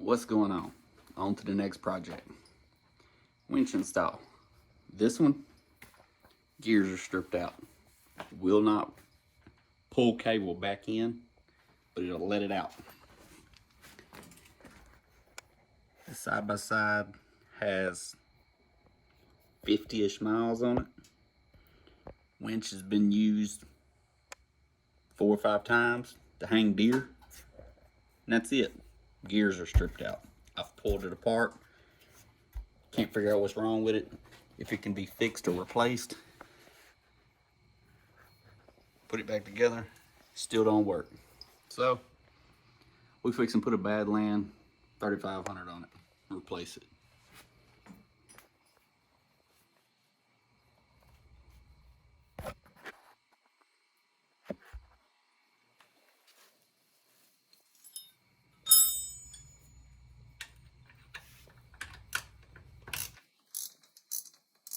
What's going on? On to the next project. Winch install. This one, gears are stripped out. Will not pull cable back in, but it'll let it out. The side by side has 50-ish miles on it. Winch has been used 4 or 5 times to hang deer, and that's it. Gears are stripped out. I've pulled it apart. Can't figure out what's wrong with it, if it can be fixed or replaced. Put it back together, still don't work. So we fix and put a Badland 3500 on it, replace it.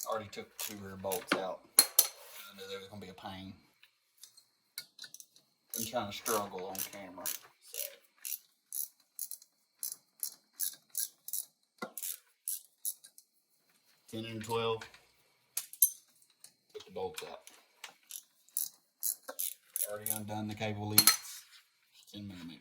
Already took 2 rear bolts out. I knew there was gonna be a pain. Been trying to struggle on camera. So. 10 and 12. Took the bolts out. Already undone the cable leads. 10 millimeters.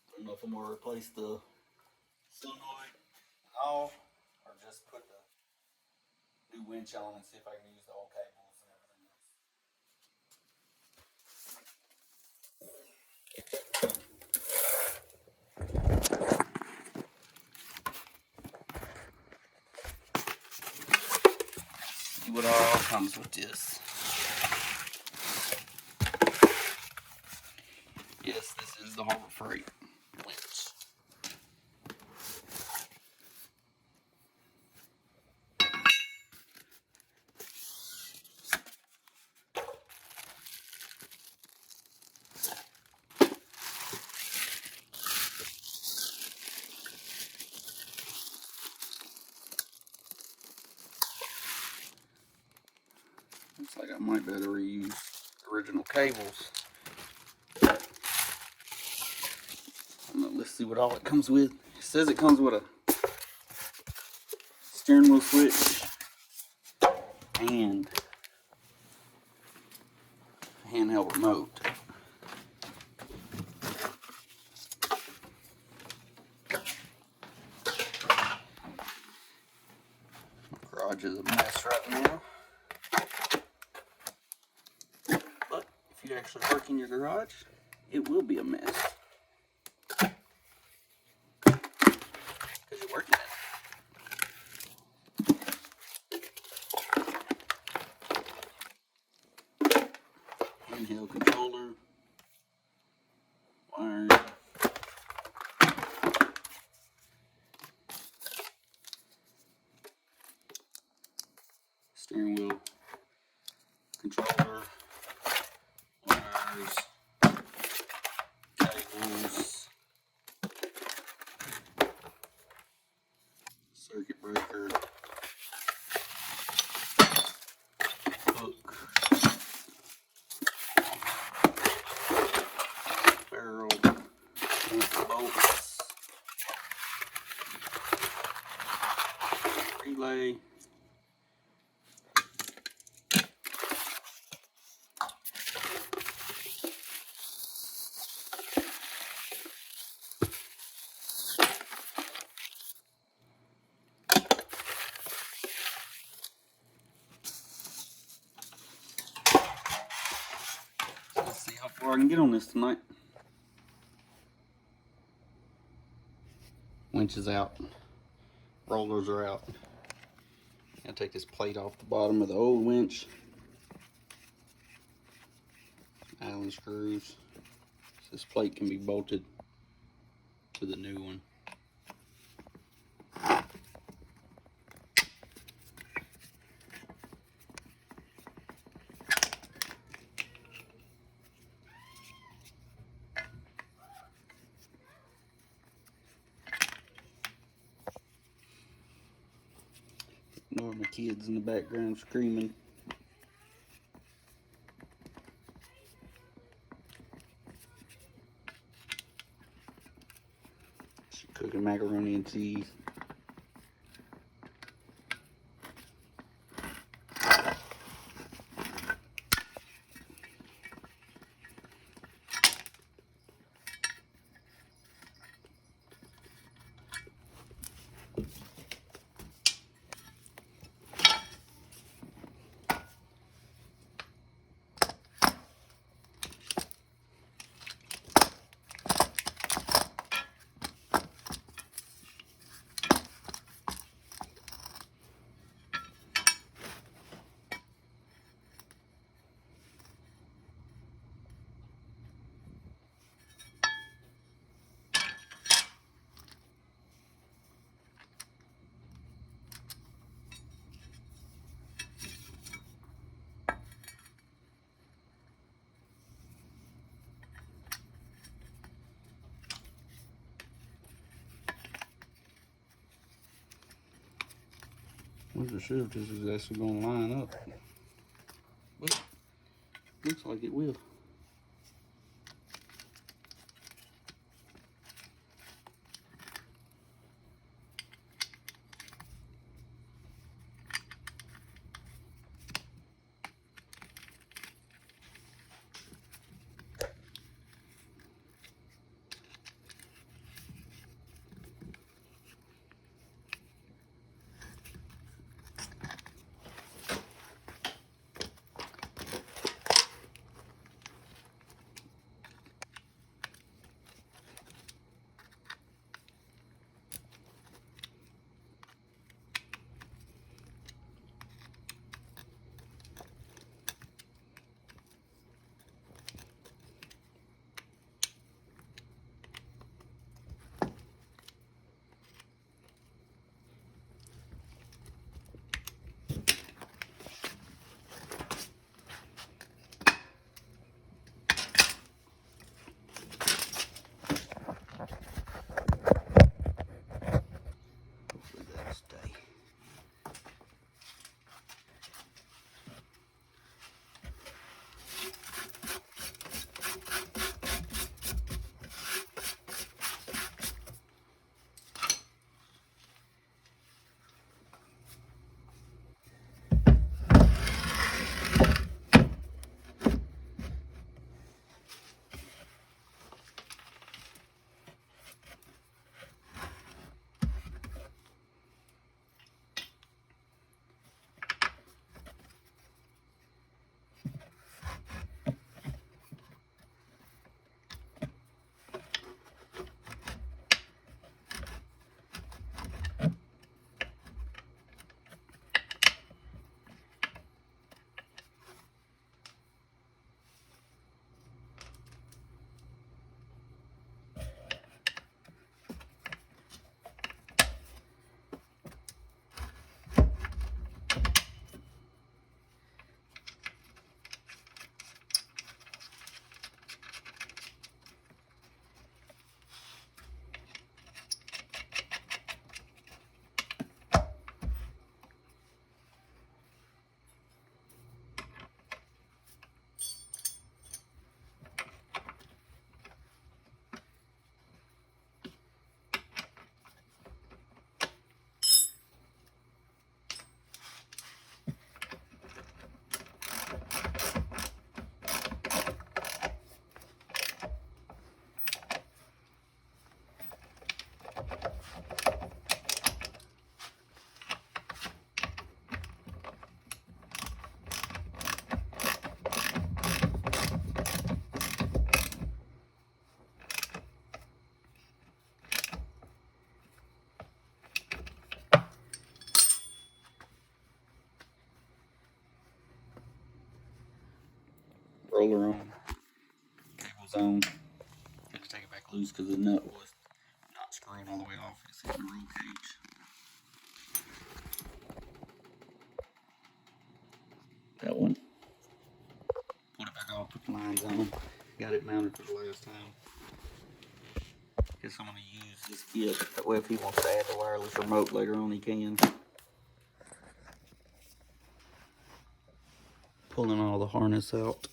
I don't know if I'm gonna replace the solenoid and all, or just put the new winch on and see if I can use the old cables and everything else. See what all comes with this. Yes, this is the Harbor Freight winch. Looks like I might better reuse original cables. Let's see what all it comes with. It says it comes with a steering wheel switch and a handheld remote. My garage is a mess right now. But if you actually work in your garage, it will be a mess. Because you're working it. Handheld controller, wiring, steering wheel controller, wires, cables, circuit breaker, hook, barrel, bolts, relay, let's see how far I can get on this tonight. Winch is out, rollers are out. I'll take this plate off the bottom of the old winch. Allen screws. So this plate can be bolted to the new one. Or my kids in the background screaming. She's cooking macaroni and cheese. I'm not sure if this is actually going to line up, but looks like it will. Roller on, cable's on. Had to take it back loose because the nut was not screwing all the way off. It's in the roll cage. That one. Put it back on, put the lines on. Got it mounted for the last time. Guess I'm going to use this kit. That way if he wants to add the wireless remote later on, he can. pulling all the harness out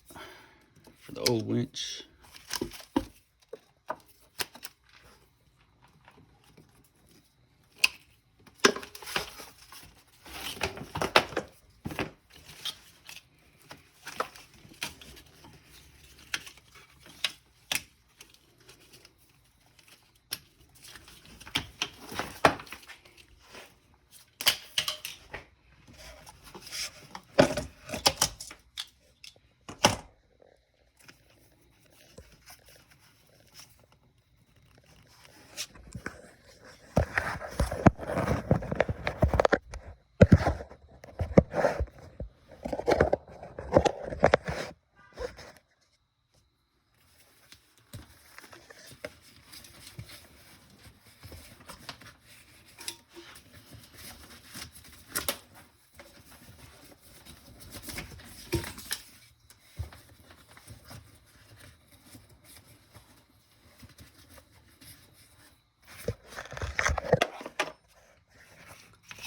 for the old winch.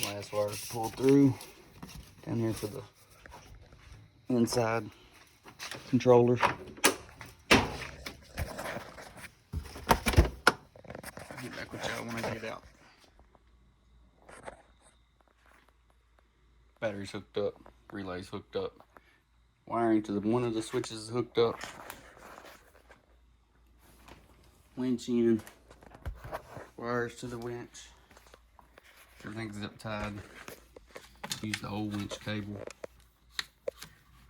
Last wire to pull through down here for the inside controller. Get back with y'all when I get out. Battery's hooked up, relay's hooked up, wiring to one of the switches is hooked up, winch in, wires to the winch. Everything's zip tied. Use the old winch cable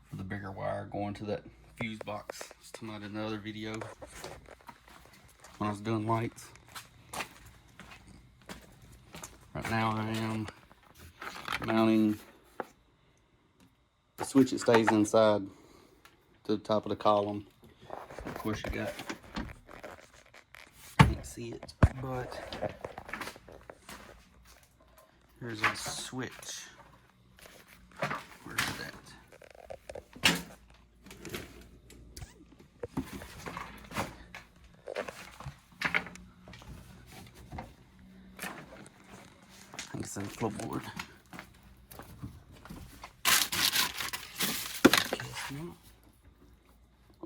for the bigger wire going to that fuse box. I was talking about in another video when I was doing lights. Right now I am mounting the switch that stays inside to the top of the column. Of course you got, can't see it, but here's a switch. Where's that? I think it's in the floorboard.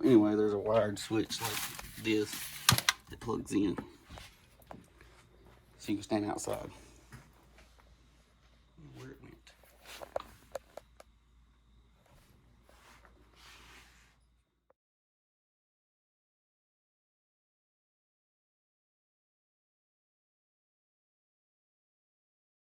Anyway, there's a wired switch like this that plugs in, so you can stand outside.